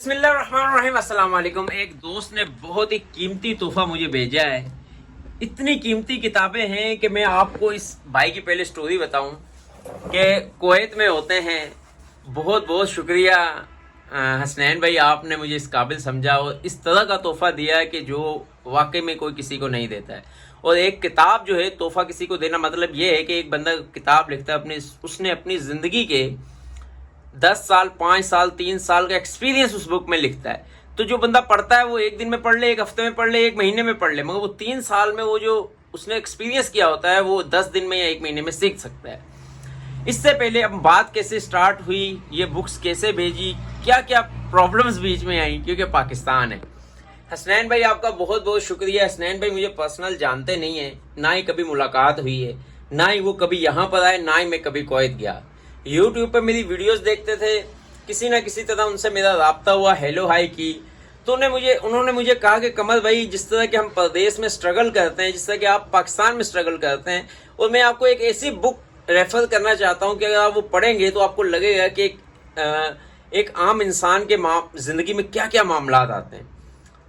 بسم اللہ الرحمن الرحیم۔ السلام علیکم۔ ایک دوست نے بہت ہی قیمتی تحفہ مجھے بھیجا ہے۔ اتنی قیمتی کتابیں ہیں کہ میں آپ کو اس بھائی کی پہلے سٹوری بتاؤں کہ کویت میں ہوتے ہیں۔ بہت بہت شکریہ حسنین بھائی، آپ نے مجھے اس قابل سمجھا اور اس طرح کا تحفہ دیا ہے کہ جو واقعی میں کوئی کسی کو نہیں دیتا ہے۔ اور ایک کتاب جو ہے تحفہ کسی کو دینا مطلب یہ ہے کہ ایک بندہ کتاب لکھتا ہے، اس نے اپنی زندگی کے 10 سال 5 سال 3 سال کا ایکسپیرینس اس بک میں لکھتا ہے۔ تو جو بندہ پڑھتا ہے وہ ایک دن میں پڑھ لے، ایک ہفتے میں پڑھ لے، ایک مہینے میں پڑھ لے، مگر وہ 3 سال میں وہ جو اس نے ایکسپیرینس کیا ہوتا ہے وہ 10 دن میں یا ایک مہینے میں سیکھ سکتا ہے۔ اس سے پہلے اب بات کیسے سٹارٹ ہوئی، یہ بکس کیسے بھیجی، کیا کیا پرابلمز بیچ میں آئیں، کیونکہ پاکستان ہے۔ حسنین بھائی آپ کا بہت بہت شکریہ۔ حسنین بھائی مجھے پرسنل جانتے نہیں ہیں، نہ ہی کبھی ملاقات ہوئی ہے، نہ ہی وہ کبھی یہاں پر آئے، نہ ہی میں کبھی کویت گیا۔ یوٹیوب پہ میری ویڈیوز دیکھتے تھے، کسی نہ کسی طرح ان سے میرا رابطہ ہوا، ہیلو ہائی کی، تو انہوں نے مجھے کہا کہ کمل بھائی جس طرح کہ ہم پردیس میں سٹرگل کرتے ہیں، جس طرح کہ آپ پاکستان میں سٹرگل کرتے ہیں، اور میں آپ کو ایک ایسی بک ریفر کرنا چاہتا ہوں کہ اگر آپ وہ پڑھیں گے تو آپ کو لگے گا کہ ایک عام انسان کے زندگی میں کیا کیا معاملات آتے ہیں۔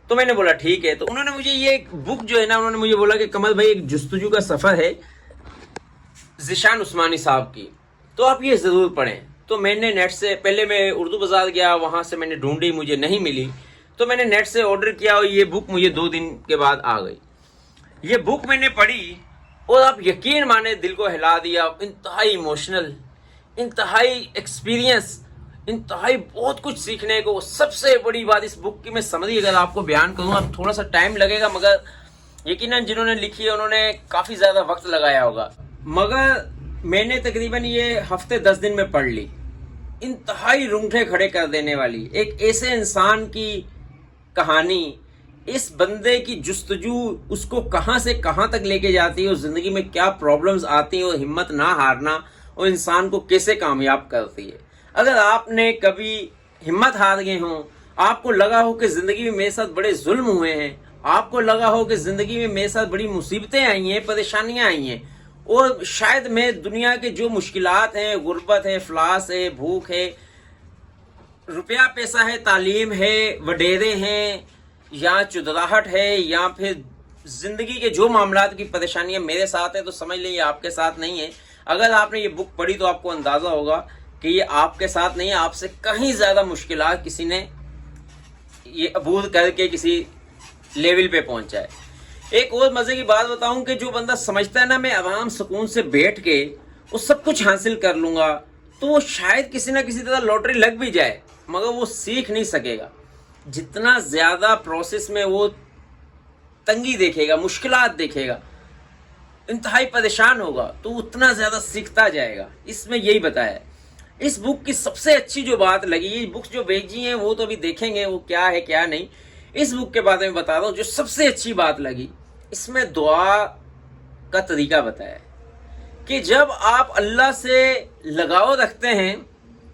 تو میں نے بولا ٹھیک ہے۔ تو انہوں نے مجھے یہ بک جو ہے نا، انہوں نے مجھے بولا کہ کمل بھائی ایک جستجو کا سفر ہے ذیشان عثمانی صاحب کی، تو آپ یہ ضرور پڑھیں۔ تو میں نے نیٹ سے، پہلے میں اردو بازار گیا، وہاں سے میں نے ڈھونڈی، مجھے نہیں ملی، تو میں نے نیٹ سے آرڈر کیا اور یہ بک مجھے 2 دن کے بعد آ گئی۔ یہ بک میں نے پڑھی اور آپ یقین مانے دل کو ہلا دیا۔ انتہائی ایموشنل، انتہائی ایکسپیرینس، انتہائی بہت کچھ سیکھنے کو۔ سب سے بڑی بات اس بک کی میں سمری اگر آپ کو بیان کروں، اب تھوڑا سا ٹائم لگے گا، مگر یقیناً جنہوں نے لکھی ہے انہوں نے کافی زیادہ وقت لگایا ہوگا، مگر میں نے تقریباً یہ ہفتے 10 دن میں پڑھ لی۔ انتہائی رونگٹے کھڑے کر دینے والی ایک ایسے انسان کی کہانی، اس بندے کی جستجو اس کو کہاں سے کہاں تک لے کے جاتی ہے، اور زندگی میں کیا پرابلمز آتی ہیں، اور ہمت نہ ہارنا اور انسان کو کیسے کامیاب کرتی ہے۔ اگر آپ نے کبھی ہمت ہار گئے ہوں، آپ کو لگا ہو کہ زندگی میں میرے ساتھ بڑے ظلم ہوئے ہیں، آپ کو لگا ہو کہ زندگی میں میرے ساتھ بڑی مصیبتیں آئی ہیں، پریشانیاں آئی ہیں، اور شاید میں دنیا کے جو مشکلات ہیں، غربت ہے، افلاس ہے، بھوک ہے، روپیہ پیسہ ہے، تعلیم ہے، وڈیرے ہیں، یا چدراہٹ ہے، یا پھر زندگی کے جو معاملات کی پریشانیاں میرے ساتھ ہیں، تو سمجھ لیں یہ آپ کے ساتھ نہیں ہے۔ اگر آپ نے یہ بک پڑھی تو آپ کو اندازہ ہوگا کہ یہ آپ کے ساتھ نہیں ہے، آپ سے کہیں زیادہ مشکلات کسی نے یہ عبور کر کے کسی لیول پہ پہنچا ہے۔ ایک اور مزے کی بات بتاؤں کہ جو بندہ سمجھتا ہے نا میں آرام سکون سے بیٹھ کے وہ سب کچھ حاصل کر لوں گا، تو وہ شاید کسی نہ کسی طرح لاٹری لگ بھی جائے، مگر وہ سیکھ نہیں سکے گا۔ جتنا زیادہ پروسیس میں وہ تنگی دیکھے گا، مشکلات دیکھے گا، انتہائی پریشان ہوگا، تو اتنا زیادہ سیکھتا جائے گا۔ اس میں یہی بتایا ہے۔ اس بک کی سب سے اچھی جو بات لگی، یہ بکس جو بھیجی ہیں وہ تو ابھی دیکھیں گے وہ کیا ہے کیا نہیں، اس بک کے بارے میں بتا رہا ہوں جو سب سے اچھی بات لگی۔ اس میں دعا کا طریقہ بتایا ہے کہ جب آپ اللہ سے لگاؤ رکھتے ہیں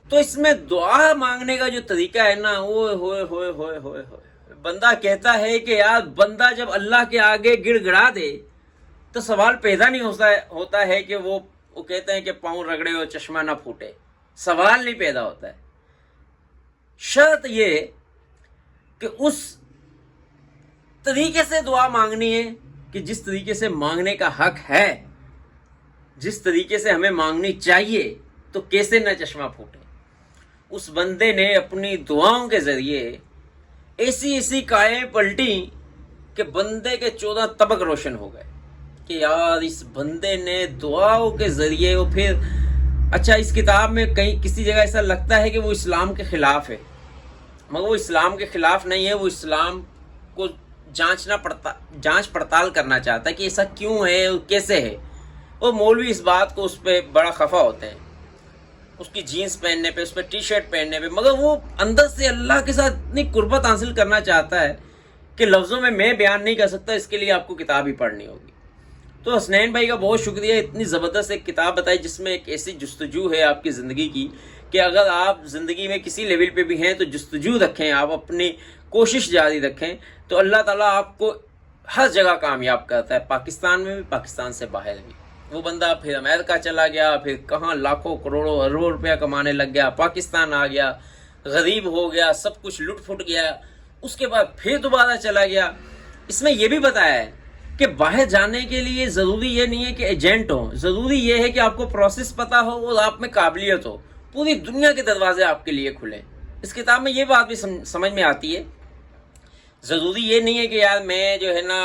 تو اس میں دعا مانگنے کا جو طریقہ ہے نا، اوئے ہوئے ہوئے ہوئے ہوئے ہوئے، بندہ کہتا ہے کہ یار بندہ جب اللہ کے آگے گڑ گڑا دے تو سوال پیدا نہیں ہوتا ہے کہ وہ کہتے ہیں کہ پاؤں رگڑے اور چشمہ نہ پھوٹے، سوال نہیں پیدا ہوتا ہے۔ شرط یہ کہ اس طریقے سے دعا مانگنی ہے کہ جس طریقے سے مانگنے کا حق ہے، جس طریقے سے ہمیں مانگنی چاہیے، تو کیسے نہ چشمہ پھوٹے۔ اس بندے نے اپنی دعاؤں کے ذریعے ایسی کائیں پلٹی کہ بندے کے 14 طبق روشن ہو گئے کہ یار اس بندے نے دعاؤں کے ذریعے۔ وہ پھر اچھا اس کتاب میں کہیں کسی جگہ ایسا لگتا ہے کہ وہ اسلام کے خلاف ہے، مگر وہ اسلام کے خلاف نہیں ہے، وہ اسلام کو جانچ پڑتال کرنا چاہتا ہے کہ ایسا کیوں ہے اور کیسے ہے۔ اور مولوی اس بات کو اس پہ بڑا خفا ہوتے ہیں، اس کی جینس پہننے پہ، اس پہ ٹی شرٹ پہننے پہ، مگر وہ اندر سے اللہ کے ساتھ اتنی قربت حاصل کرنا چاہتا ہے کہ لفظوں میں بیان نہیں کر سکتا۔ اس کے لیے آپ کو کتاب ہی پڑھنی ہوگی۔ تو حسنین بھائی کا بہت شکریہ، اتنی زبردست ایک کتاب بتائی جس میں ایک ایسی جستجو ہے آپ کی زندگی کی کہ اگر آپ زندگی میں کسی لیول پہ بھی ہیں تو جستجو رکھیں، آپ اپنی کوشش جاری رکھیں، تو اللہ تعالیٰ آپ کو ہر جگہ کامیاب کرتا ہے، پاکستان میں بھی، پاکستان سے باہر بھی۔ وہ بندہ پھر امریکہ چلا گیا، پھر کہاں لاکھوں کروڑوں اربوں روپیہ کمانے لگ گیا، پاکستان آ گیا، غریب ہو گیا, سب کچھ لٹ پھٹ گیا, اس کے بعد پھر دوبارہ چلا گیا. اس میں یہ بھی بتایا ہے کہ باہر جانے کے لیے ضروری یہ نہیں ہے کہ ایجنٹ ہو, ضروری یہ ہے کہ آپ کو پروسیس پتا ہو اور آپ میں قابلیت ہو. پوری دنیا کے دروازے آپ کے لیے کھلیں. اس کتاب میں یہ بات بھی سمجھ میں آتی ہے. ضروری یہ نہیں ہے کہ یار میں جو ہے نا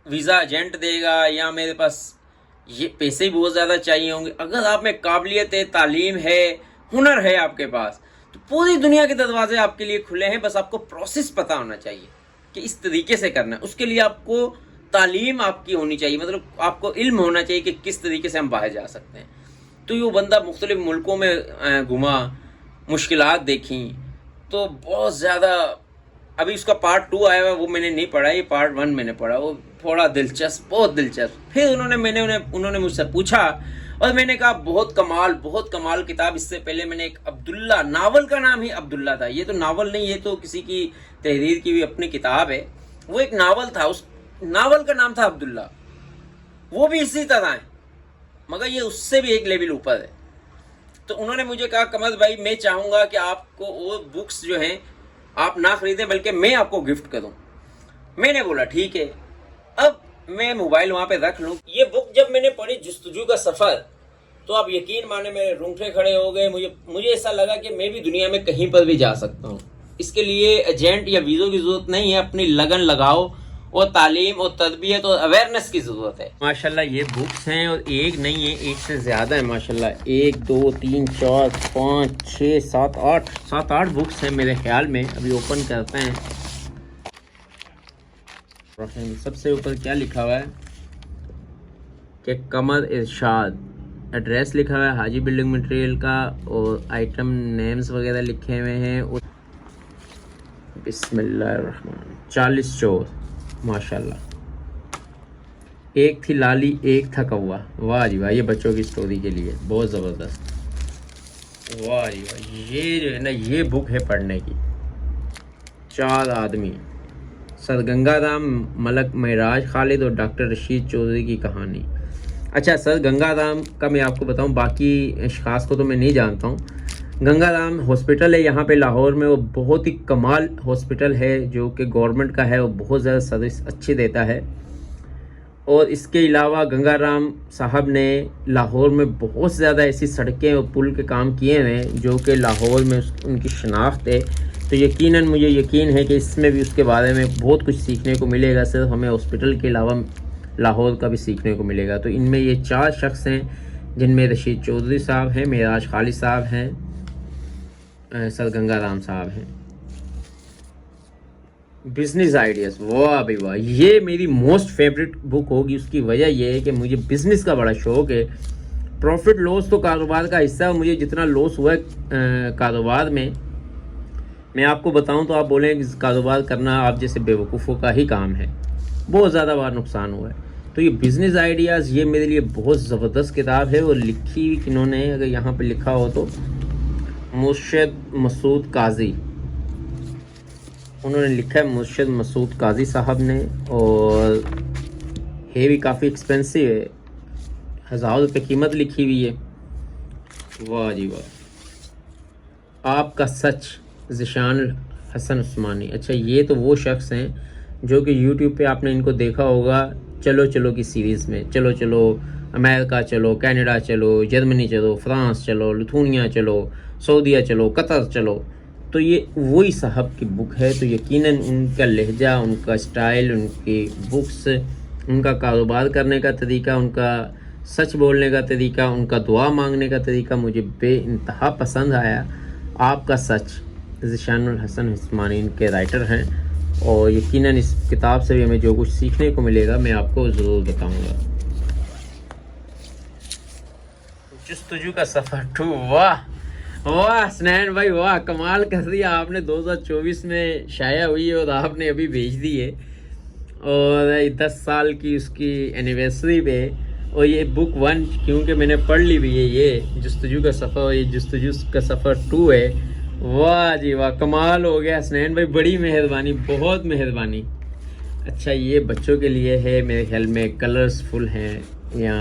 ویزا ایجنٹ دے گا یا میرے پاس یہ پیسے بھی بہت زیادہ چاہیے ہوں گے. اگر آپ میں قابلیت ہے, تعلیم ہے, ہنر ہے آپ کے پاس, تو پوری دنیا کے دروازے آپ کے لیے کھلے ہیں. بس آپ کو پروسیس پتا ہونا چاہیے کہ اس طریقے سے کرنا ہے. اس کے لیے آپ کو تعلیم آپ کی ہونی چاہیے, مطلب آپ کو علم ہونا چاہیے کہ کس طریقے سے ہم باہر جا سکتے ہیں. تو یہ بندہ مختلف ملکوں میں گھما, مشکلات دیکھیں, تو بہت زیادہ. ابھی اس کا پارٹ 2 آیا ہوا, وہ میں نے نہیں پڑھا, یہ پارٹ 1 میں نے پڑھا. وہ تھوڑا دلچسپ, بہت دلچسپ. پھر انہوں نے مجھ سے پوچھا اور میں نے کہا بہت کمال کتاب. اس سے پہلے میں نے ایک عبداللہ, ناول کا نام ہی عبداللہ تھا. یہ تو ناول نہیں, یہ تو کسی کی تحریر کی بھی اپنی کتاب ہے. وہ ایک ناول تھا, اس ناول کا نام تھا عبداللہ. وہ بھی اسی طرح ہے, مگر یہ اس سے بھی ایک لیول اوپر ہے. تو انہوں نے مجھے کہا قمر بھائی میں چاہوں گا کہ آپ کو وہ بکس جو ہیں آپ نہ خریدیں بلکہ میں آپ کو گفٹ کروں. میں نے بولا ٹھیک ہے. اب میں موبائل وہاں پہ رکھ لوں. یہ بک جب میں نے پڑھی جستجو کا سفر, تو آپ یقین مانے میرے رونگٹے کھڑے ہو گئے. مجھے ایسا لگا کہ میں بھی دنیا میں کہیں پر بھی جا سکتا ہوں. اس کے لیے ایجنٹ یا ویزوں کی ضرورت نہیں ہے, اپنی لگن لگاؤ اور تعلیم اور تربیت اور اویئرنیس کی ضرورت ہے. ماشاءاللہ یہ بکس ہیں, اور ایک نہیں ہے, ایک سے زیادہ ہے ماشاءاللہ. 1 2 3 4 5 6 7 8 بکس ہیں میرے خیال میں. ابھی اوپن کرتے ہیں. سب سے اوپر کیا لکھا ہوا ہے کہ قمر ارشاد. ایڈریس لکھا ہوا ہے حاجی بلڈنگ مٹیریل کا, اور آئٹم نیمز وغیرہ لکھے ہوئے ہیں. بسم اللہ الرحمن. 40 چور ماشاءاللہ. ایک تھی لالی ایک تھا کوا. واہ جی واہ, یہ بچوں کی سٹوری کے لیے بہت زبردست. واہ جی واہ, یہ جو ہے نا یہ بک ہے پڑھنے کی. 4 آدمی, سر گنگا رام, ملک معراج خالد اور ڈاکٹر رشید چودھری کی کہانی. اچھا, سر گنگا رام کا میں آپ کو بتاؤں, باقی اشخاص کو تو میں نہیں جانتا ہوں. گنگا رام ہاسپٹل ہے یہاں پہ لاہور میں, وہ بہت ہی کمال ہاسپٹل ہے جو کہ گورنمنٹ کا ہے. وہ بہت زیادہ سروس اچھی دیتا ہے. اور اس کے علاوہ گنگا رام صاحب نے لاہور میں بہت زیادہ ایسی سڑکیں اور پل کے کام کیے ہیں جو کہ لاہور میں ان کی شناخت ہے. تو یقیناً مجھے یقین ہے کہ اس میں بھی اس کے بارے میں بہت کچھ سیکھنے کو ملے گا. صرف ہمیں ہاسپٹل کے علاوہ لاہور کا بھی سیکھنے کو ملے گا. تو ان میں یہ 4 شخص ہیں, جن میں رشید چودھری صاحب ہیں, معراج خالد صاحب ہیں, سر گنگا رام صاحب ہیں. بزنس آئیڈیاز, واہ بھائی واہ, یہ میری موسٹ فیوریٹ بک ہوگی. اس کی وجہ یہ ہے کہ مجھے بزنس کا بڑا شوق ہے. پروفٹ لاس تو کاروبار کا حصہ ہے. مجھے جتنا لاس ہوا ہے کاروبار میں آپ کو بتاؤں تو آپ بولیں کہ کاروبار کرنا آپ جیسے بیوقوفوں کا ہی کام ہے. بہت زیادہ بار نقصان ہوا ہے. تو یہ بزنس آئیڈیاز یہ میرے لیے بہت زبردست کتاب ہے. اور لکھی کنہوں نے, اگر یہاں پہ لکھا ہو تو مرشد مسعود قاضی, انہوں نے لکھا ہے مرشد مسعود قاضی صاحب نے. اور ہے بھی کافی ایکسپینسو ہے, 1000 روپے قیمت لکھی ہوئی ہے. واہ جی واہ. آپ کا سچ, ذیشان حسن عثمانی. اچھا, یہ تو وہ شخص ہیں جو کہ یوٹیوب پہ آپ نے ان کو دیکھا ہوگا چلو چلو کی سیریز میں. چلو چلو امریکہ چلو, کینیڈا چلو, جرمنی چلو, فرانس چلو, لتھونیا چلو, سعودیہ چلو, قطر چلو. تو یہ وہی صاحب کی بک ہے. تو یقیناً ان کا لہجہ, ان کا سٹائل, ان کی بکس, ان کا کاروبار کرنے کا طریقہ, ان کا سچ بولنے کا طریقہ, ان کا دعا مانگنے کا طریقہ مجھے بے انتہا پسند آیا. آپ کا سچ, ذیشان الحسن عثمانی ان کے رائٹر ہیں. اور یقیناً اس کتاب سے بھی ہمیں جو کچھ سیکھنے کو ملے گا میں آپ کو ضرور بتاؤں گا. جستجو کا سفر 2, واہ واہ حسنین بھائی واہ, کمال کر دیا آپ نے. 2024 میں شائع ہوئی ہے اور آپ نے ابھی بھیج دی ہے, اور 10 سال کی اس کی اینیورسری پہ. اور یہ بک 1 کیونکہ میں نے پڑھ لی بھی ہے, یہ جستجو کا سفر, اور یہ جستجو کا سفر 2 ہے. واہ جی واہ, کمال ہو گیا حسنین بھائی, بڑی مہربانی, بہت مہربانی. اچھا, یہ بچوں کے لیے ہے میرے خیال میں, کلرز فل ہیں, یا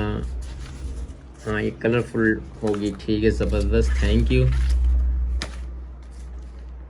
ہاں یہ کلرفل ہوگی. ٹھیک ہے, زبردست, تھینک یو.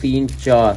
3 4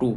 2,